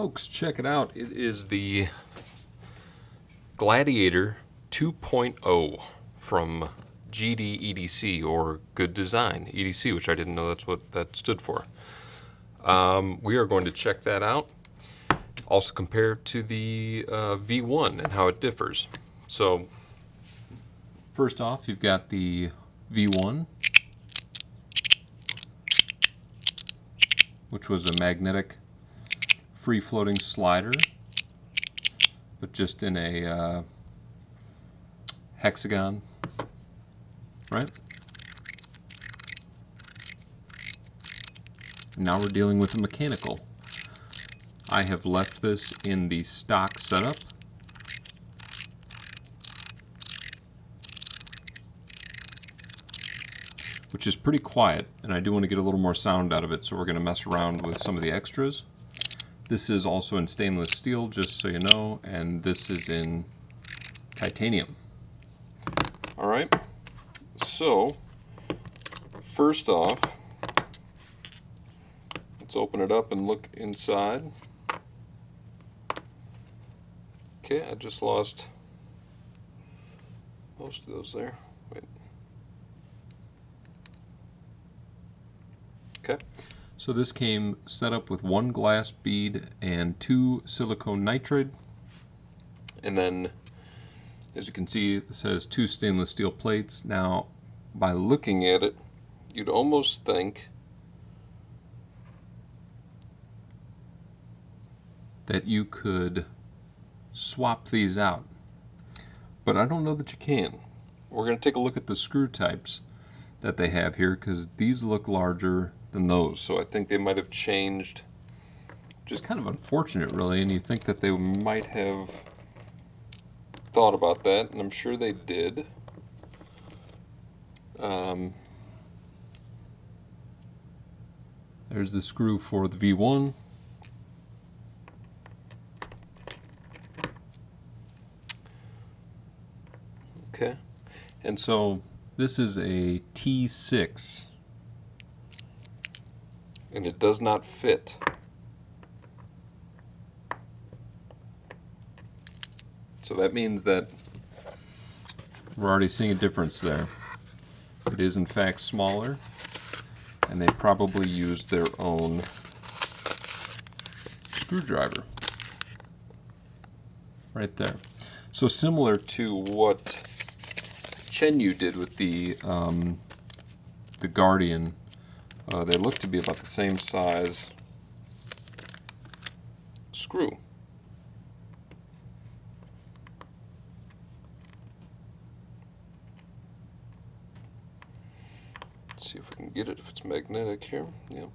Folks, check it out. It is the Gladiator 2.0 from GDEDC, or Good Design EDC, which I didn't know that's what that stood for. We are going to check that out. Also compare it to the V1 and how it differs. So, first off, you've got the V1, which was a magnetic free-floating slider, but just in a hexagon, right? Now we're dealing with a mechanical. I have left this in the stock setup. Which is pretty quiet, and I do want to get a little more sound out of it, so we're going to mess around with some of the extras. This is also in stainless steel, just so you know, and this is in titanium. Alright, so first off, let's open it up and look inside. Okay, I just lost most of those there. Wait. Okay, so this came set up with one glass bead and two silicone nitride. And then, as you can see, it says two stainless steel plates. Now, by looking at it, you'd almost think that you could swap these out. But I don't know that you can. We're going to take a look at the screw types that they have here, because these look larger than those, so I think they might have changed, which is kind of unfortunate really, and you think that they might have thought about that, and I'm sure they did. There's the screw for the V1. Okay, and so this is a T6. And it does not fit. So that means that we're already seeing a difference there. It is in fact smaller, and they probably used their own screwdriver right there. So similar to what Chenyu did with the Guardian. They look to be about the same size screw. Let's see if we can get it, if it's magnetic here. Yep.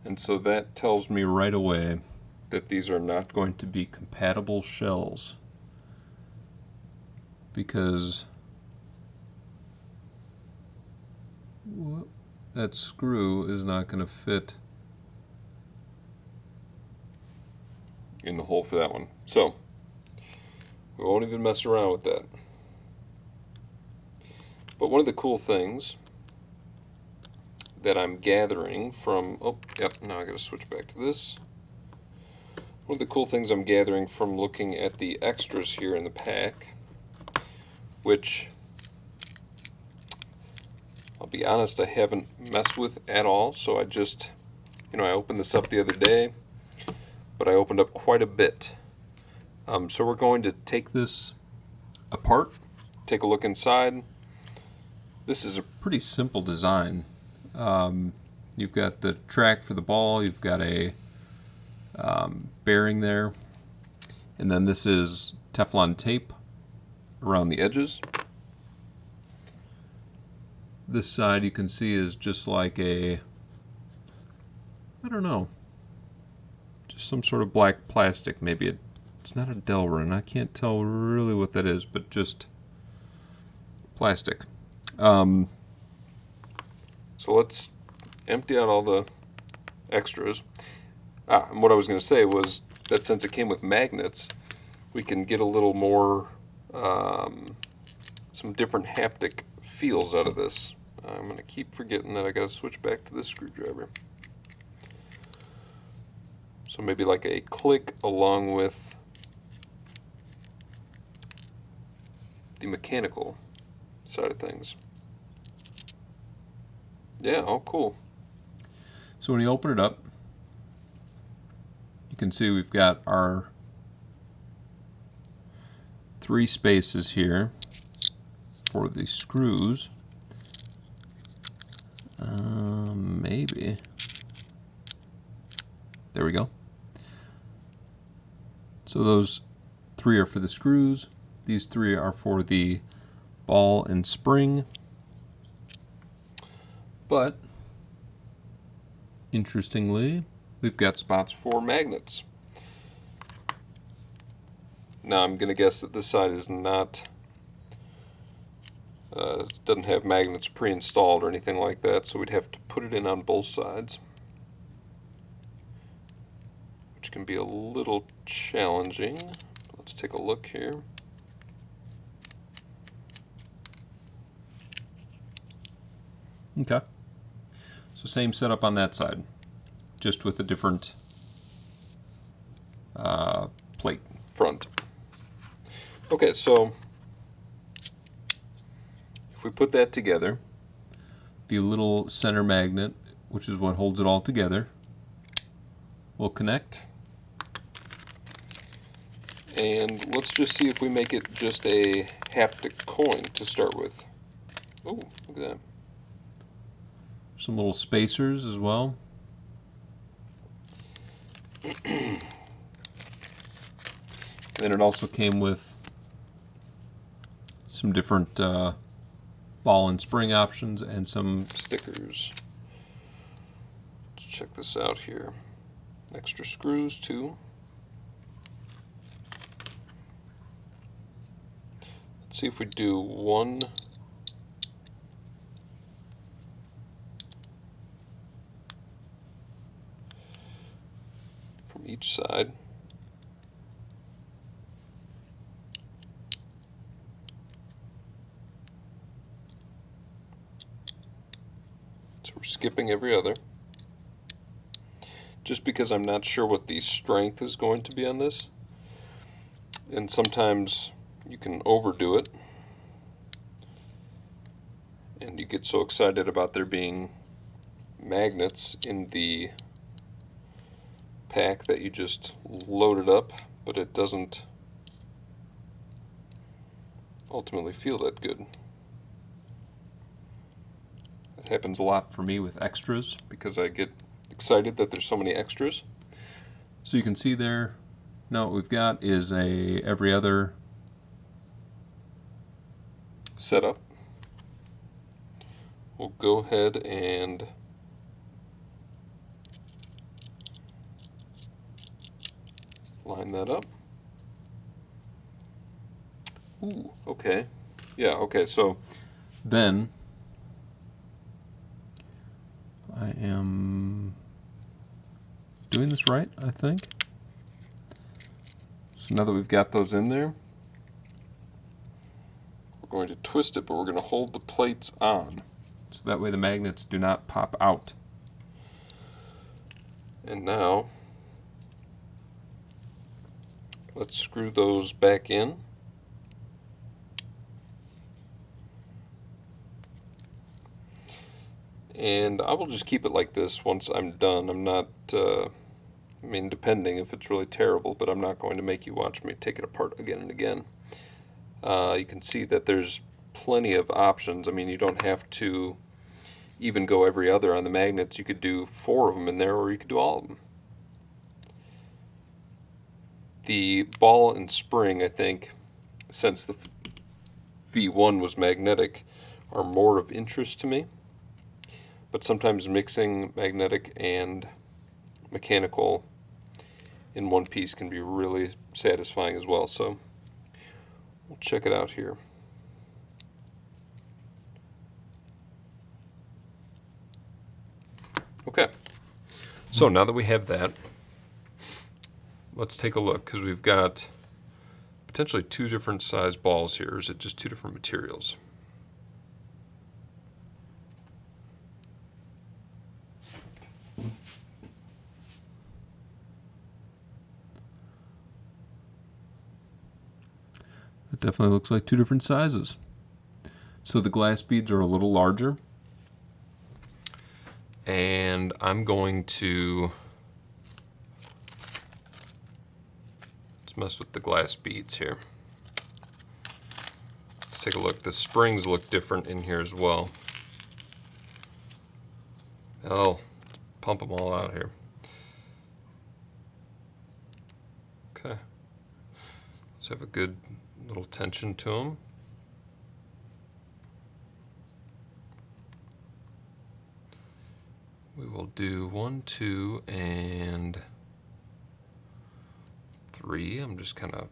And so that tells me right away that these are not going to be compatible shells, because that screw is not going to fit in the hole for that one. So we won't even mess around with that. But one of the cool things that I'm gathering from, oh, yep, now I got to switch back to this. One of the cool things I'm gathering from looking at the extras here in the pack, which I'll be honest, I haven't messed with at all, so I just, I opened this up the other day, but I opened up quite a bit. So we're going to take this apart, take a look inside. This is a pretty simple design. You've got the track for the ball, you've got a bearing there, and then this is Teflon tape around the edges. This side you can see is just like a, I don't know, just some sort of black plastic. Maybe it's not a Delrin. I can't tell really what that is, but just plastic. So let's empty out all the extras. And what I was going to say was that since it came with magnets, we can get a little more, some different haptic feels out of this. I'm going to keep forgetting that I got to switch back to this screwdriver. So maybe like a click along with the mechanical side of things. Yeah, oh cool. So when you open it up, you can see we've got our 3 spaces here for the screws. Maybe. There we go. So those 3 are for the screws. These 3 are for the ball and spring. But interestingly, we've got spots for magnets. Now I'm going to guess that this side is not, doesn't have magnets pre-installed or anything like that, so we'd have to put it in on both sides, which can be a little challenging. Let's take a look here. Okay. So same setup on that side, just with a different plate front. Okay, so if we put that together, the little center magnet, which is what holds it all together, will connect. And let's just see if we make it just a haptic coin to start with. Oh, look at that. Some little spacers as well. And then it also came with some different ball and spring options and some stickers. Let's check this out here. Extra screws too. Let's see if we do one from each side. So we're skipping every other, just because I'm not sure what the strength is going to be on this, and sometimes you can overdo it and you get so excited about there being magnets in the pack that you just load it up, but it doesn't ultimately feel that good. It happens a lot for me with extras because I get excited that there's so many extras. So you can see there, now what we've got is a every other setup. We'll go ahead and line that up. Ooh, okay. Yeah, okay, so then I am doing this right, I think. So now that we've got those in there, we're going to twist it, but we're going to hold the plates on, so that way the magnets do not pop out. And now, let's screw those back in. And I will just keep it like this once I'm done. I'm not, I mean, depending if it's really terrible, but I'm not going to make you watch me take it apart again and again. You can see that there's plenty of options. I mean, you don't have to even go every other on the magnets. You could do 4 of them in there, or you could do all of them. The ball and spring, I think, since the V1 was magnetic, are more of interest to me. But sometimes mixing magnetic and mechanical in one piece can be really satisfying as well. So we'll check it out here. Okay, so now that we have that, let's take a look, because we've got potentially 2 different size balls here. Or is it just 2 different materials? It definitely looks like two different sizes. So the glass beads are a little larger. And I'm going to let's mess with the glass beads here. Let's take a look. The springs look different in here as well. Oh, pump them all out here. Okay. Let's have a good little tension to them. We will do 1, 2, and 3. I'm just kind of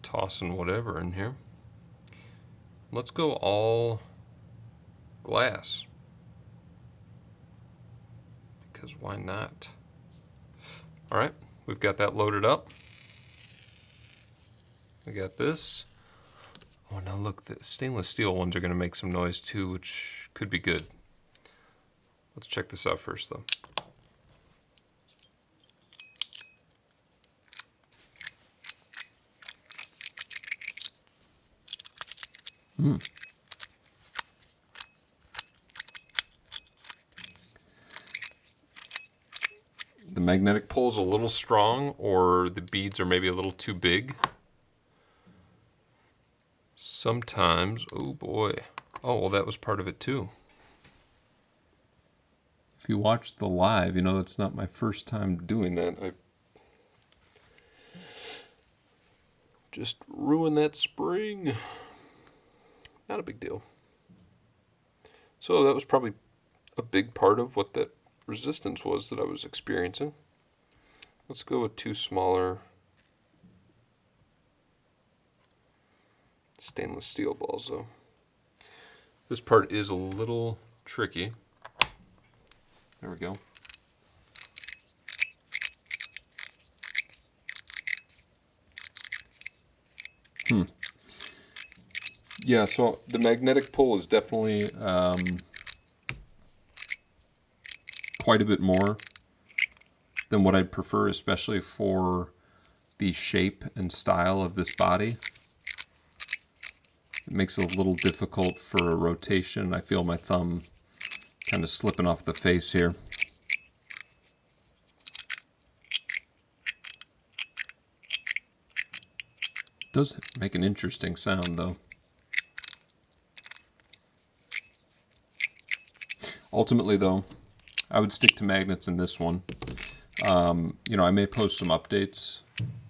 tossing whatever in here. Let's go all glass. Because why not? All right, we've got that loaded up. We got this. Oh, now look, the stainless steel ones are going to make some noise too, which could be good. Let's check this out first, though. The magnetic pull is a little strong, or the beads are maybe a little too big. Sometimes, oh boy. Oh, well, that was part of it too. If you watch the live, you know that's not my first time doing that. I just ruined that spring. Not a big deal. So that was probably a big part of what that resistance was that I was experiencing. Let's go with 2 smaller stainless steel balls, though. This part is a little tricky. There we go. Yeah, so the magnetic pull is definitely quite a bit more than what I'd prefer, especially for the shape and style of this body. It makes it a little difficult for a rotation. I feel my thumb kind of slipping off the face here. It does make an interesting sound, though. Ultimately, though, I would stick to magnets in this one. You know, I may post some updates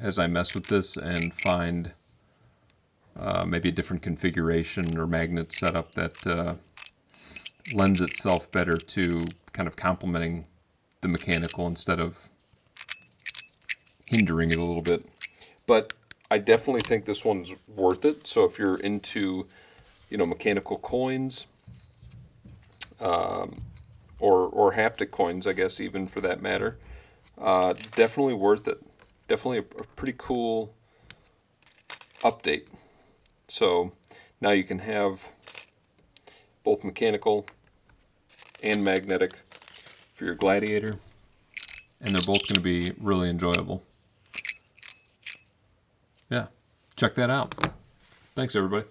as I mess with this and find maybe a different configuration or magnet setup that lends itself better to kind of complementing the mechanical instead of hindering it a little bit. But I definitely think this one's worth it. So if you're into, you know, mechanical coins, or haptic coins, I guess, even for that matter, definitely worth it. Definitely a pretty cool update. So now you can have both mechanical and magnetic for your Gladiator, and they're both going to be really enjoyable. Yeah, check that out. Thanks, everybody.